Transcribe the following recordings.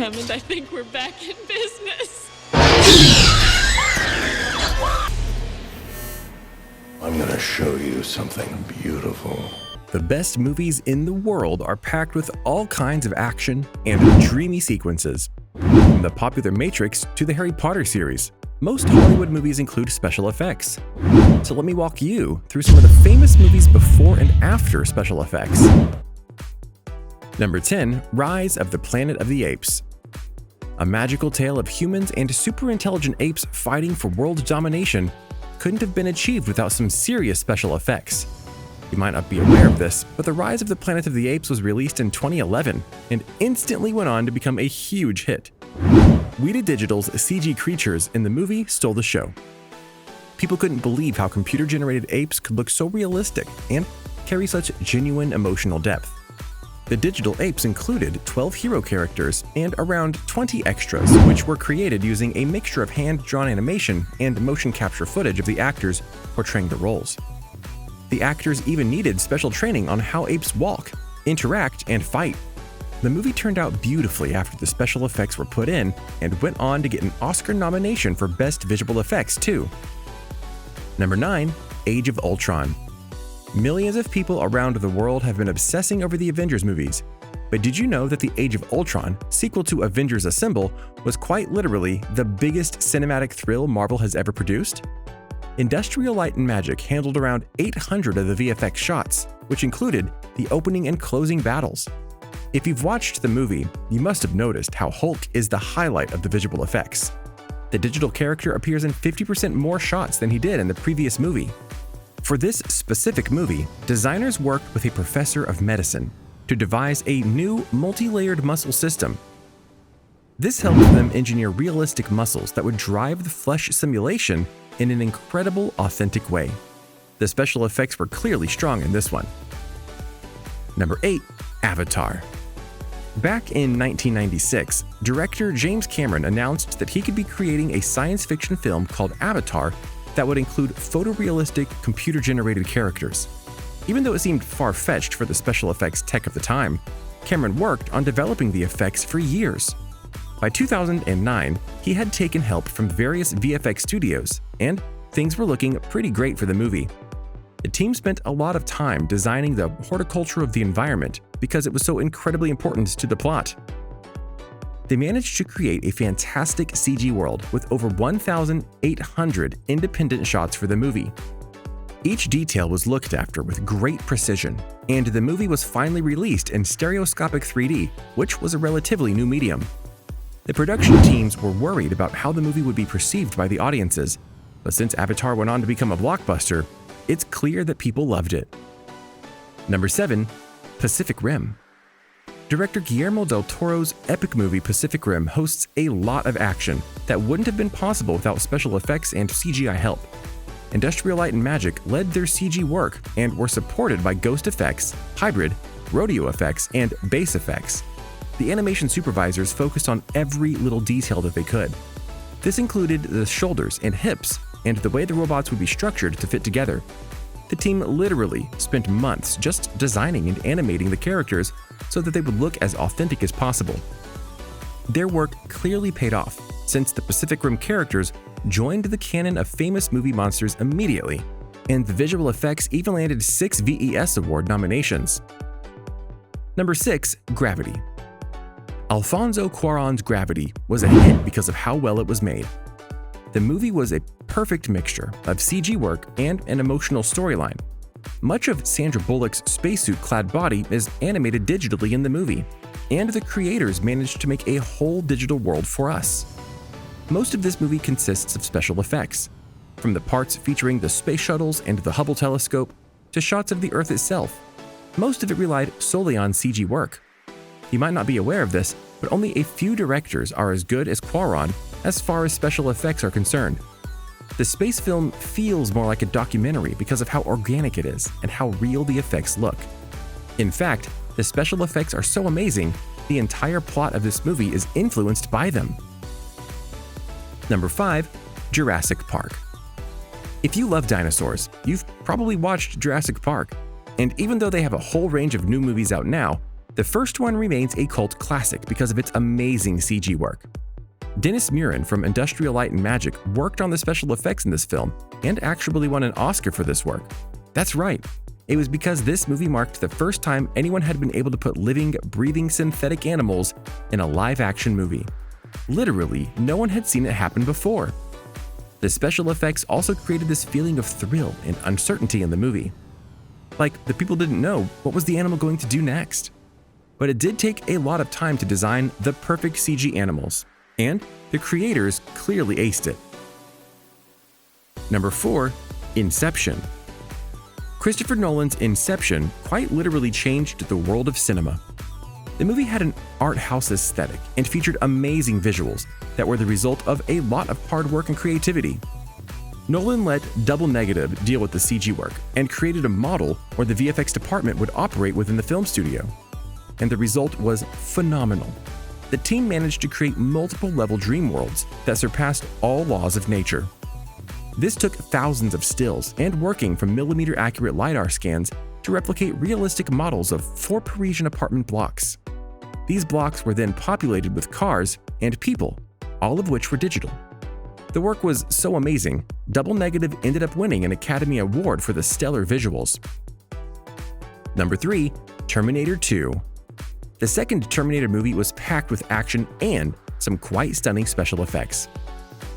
Hammond, I think we're back in business. I'm gonna show you something beautiful. The best movies in the world are packed with all kinds of action and dreamy sequences. From the popular Matrix to the Harry Potter series, most Hollywood movies include special effects. So let me walk you through some of the famous movies before and after special effects. Number 10. Rise of the Planet of the Apes. A magical tale of humans and super intelligent apes fighting for world domination couldn't have been achieved without some serious special effects. You might not be aware of this, but The Rise of the Planet of the Apes was released in 2011 and instantly went on to become a huge hit. Weta Digital's CG creatures in the movie stole the show. People couldn't believe how computer-generated apes could look so realistic and carry such genuine emotional depth. The digital apes included 12 hero characters and around 20 extras, which were created using a mixture of hand-drawn animation and motion capture footage of the actors portraying the roles. The actors even needed special training on how apes walk, interact, and fight. The movie turned out beautifully after the special effects were put in and went on to get an Oscar nomination for Best Visual Effects too. Number 9. Age of Ultron. Millions of people around the world have been obsessing over the Avengers movies. But did you know that the Age of Ultron, sequel to Avengers Assemble, was quite literally the biggest cinematic thrill Marvel has ever produced? Industrial Light and Magic handled around 800 of the VFX shots, which included the opening and closing battles. If you've watched the movie, you must have noticed how Hulk is the highlight of the visual effects. The digital character appears in 50% more shots than he did in the previous movie. For this specific movie, designers worked with a professor of medicine to devise a new multi-layered muscle system. This helped them engineer realistic muscles that would drive the flesh simulation in an incredible, authentic way. The special effects were clearly strong in this one. Number 8. Avatar. Back in 1996, director James Cameron announced that he could be creating a science fiction film called Avatar that would include photorealistic, computer-generated characters. Even though it seemed far-fetched for the special effects tech of the time, Cameron worked on developing the effects for years. By 2009, he had taken help from various VFX studios, and things were looking pretty great for the movie. The team spent a lot of time designing the horticulture of the environment because it was so incredibly important to the plot. They managed to create a fantastic CG world with over 1,800 independent shots for the movie. Each detail was looked after with great precision, and the movie was finally released in stereoscopic 3D, which was a relatively new medium. The production teams were worried about how the movie would be perceived by the audiences, but since Avatar went on to become a blockbuster, it's clear that people loved it. Number 7. Pacific Rim. Director Guillermo del Toro's epic movie Pacific Rim hosts a lot of action that wouldn't have been possible without special effects and CGI help. Industrial Light and Magic led their CG work and were supported by ghost effects, hybrid, rodeo effects, and base effects. The animation supervisors focused on every little detail that they could. This included the shoulders and hips and the way the robots would be structured to fit together. The team literally spent months just designing and animating the characters so that they would look as authentic as possible. Their work clearly paid off, since the Pacific Rim characters joined the canon of famous movie monsters immediately, and the visual effects even landed 6 VES Award nominations. Number 6. Gravity. Alfonso Cuarón's Gravity was a hit because of how well it was made. The movie was a perfect mixture of CG work and an emotional storyline. Much of Sandra Bullock's spacesuit-clad body is animated digitally in the movie, and the creators managed to make a whole digital world for us. Most of this movie consists of special effects, from the parts featuring the space shuttles and the Hubble telescope to shots of the Earth itself. Most of it relied solely on CG work. You might not be aware of this, but only a few directors are as good as Cuarón as far as special effects are concerned. The space film feels more like a documentary because of how organic it is and how real the effects look. In fact, the special effects are so amazing, the entire plot of this movie is influenced by them. Number 5. Jurassic Park. If you love dinosaurs, you've probably watched Jurassic Park, and even though they have a whole range of new movies out now, The first one remains a cult classic because of its amazing CG work. Dennis Muren from Industrial Light and Magic worked on the special effects in this film and actually won an Oscar for this work. That's right, it was because this movie marked the first time anyone had been able to put living, breathing synthetic animals in a live-action movie. Literally, no one had seen it happen before. The special effects also created this feeling of thrill and uncertainty in the movie. Like, the people didn't know what was the animal going to do next. But it did take a lot of time to design the perfect CG animals, and the creators clearly aced it. Number 4. Inception. Christopher Nolan's Inception quite literally changed the world of cinema. The movie had an art house aesthetic and featured amazing visuals that were the result of a lot of hard work and creativity. Nolan let Double Negative deal with the CG work and created a model where the VFX department would operate within the film studio. And the result was phenomenal. The team managed to create multiple-level dream worlds that surpassed all laws of nature. This took thousands of stills and working from millimeter-accurate LiDAR scans to replicate realistic models of 4 Parisian apartment blocks. These blocks were then populated with cars and people, all of which were digital. The work was so amazing, Double Negative ended up winning an Academy Award for the stellar visuals. Number 3. Terminator 2. The second Terminator movie was packed with action and some quite stunning special effects.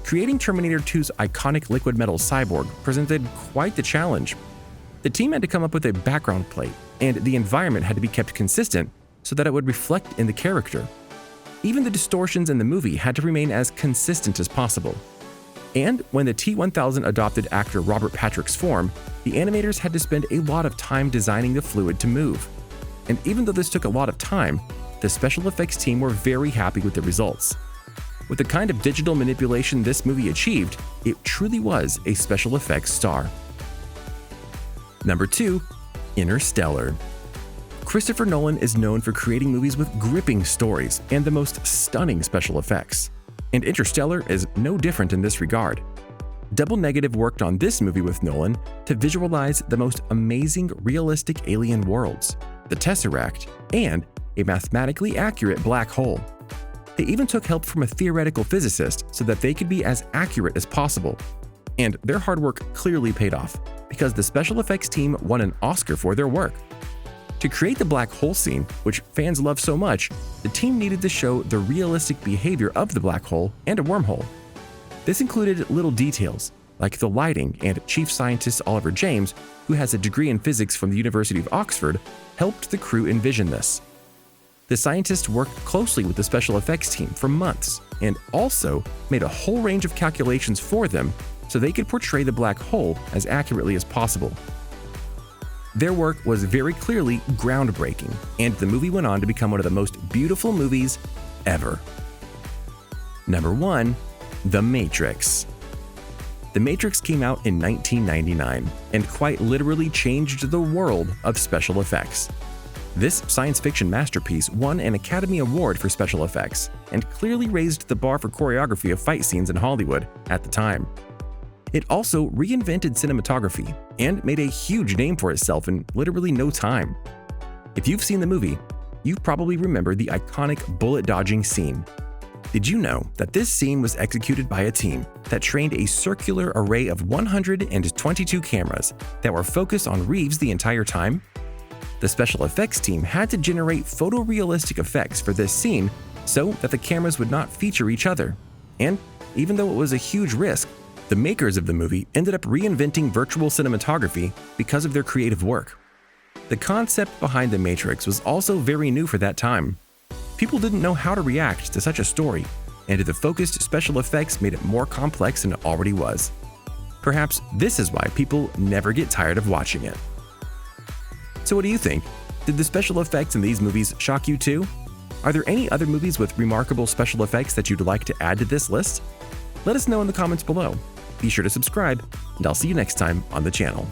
Creating Terminator 2's iconic liquid metal cyborg presented quite the challenge. The team had to come up with a background plate, and the environment had to be kept consistent so that it would reflect in the character. Even the distortions in the movie had to remain as consistent as possible. And when the T-1000 adopted actor Robert Patrick's form, the animators had to spend a lot of time designing the fluid to move. And even though this took a lot of time, the special effects team were very happy with the results. With the kind of digital manipulation this movie achieved, it truly was a special effects star. Number 2. Interstellar. Christopher Nolan is known for creating movies with gripping stories and the most stunning special effects. And Interstellar is no different in this regard. Double Negative worked on this movie with Nolan to visualize the most amazing realistic alien worlds, the Tesseract, and a mathematically accurate black hole. They even took help from a theoretical physicist so that they could be as accurate as possible. And their hard work clearly paid off, because the special effects team won an Oscar for their work. To create the black hole scene, which fans love so much, the team needed to show the realistic behavior of the black hole and a wormhole. This included little details, like the lighting, and Chief Scientist Oliver James, who has a degree in physics from the University of Oxford, helped the crew envision this. The scientists worked closely with the special effects team for months and also made a whole range of calculations for them so they could portray the black hole as accurately as possible. Their work was very clearly groundbreaking, and the movie went on to become one of the most beautiful movies ever. Number 1. The Matrix. The Matrix came out in 1999 and quite literally changed the world of special effects. This science fiction masterpiece won an Academy Award for special effects and clearly raised the bar for choreography of fight scenes in Hollywood at the time. It also reinvented cinematography and made a huge name for itself in literally no time. If you've seen the movie, you probably remember the iconic bullet dodging scene. Did you know that this scene was executed by a team that trained a circular array of 122 cameras that were focused on Reeves the entire time? The special effects team had to generate photorealistic effects for this scene so that the cameras would not feature each other. And even though it was a huge risk, the makers of the movie ended up reinventing virtual cinematography because of their creative work. The concept behind The Matrix was also very new for that time. People didn't know how to react to such a story, and the focused special effects made it more complex than it already was. Perhaps this is why people never get tired of watching it. So what do you think? Did the special effects in these movies shock you too? Are there any other movies with remarkable special effects that you'd like to add to this list? Let us know in the comments below. Be sure to subscribe, and I'll see you next time on the channel.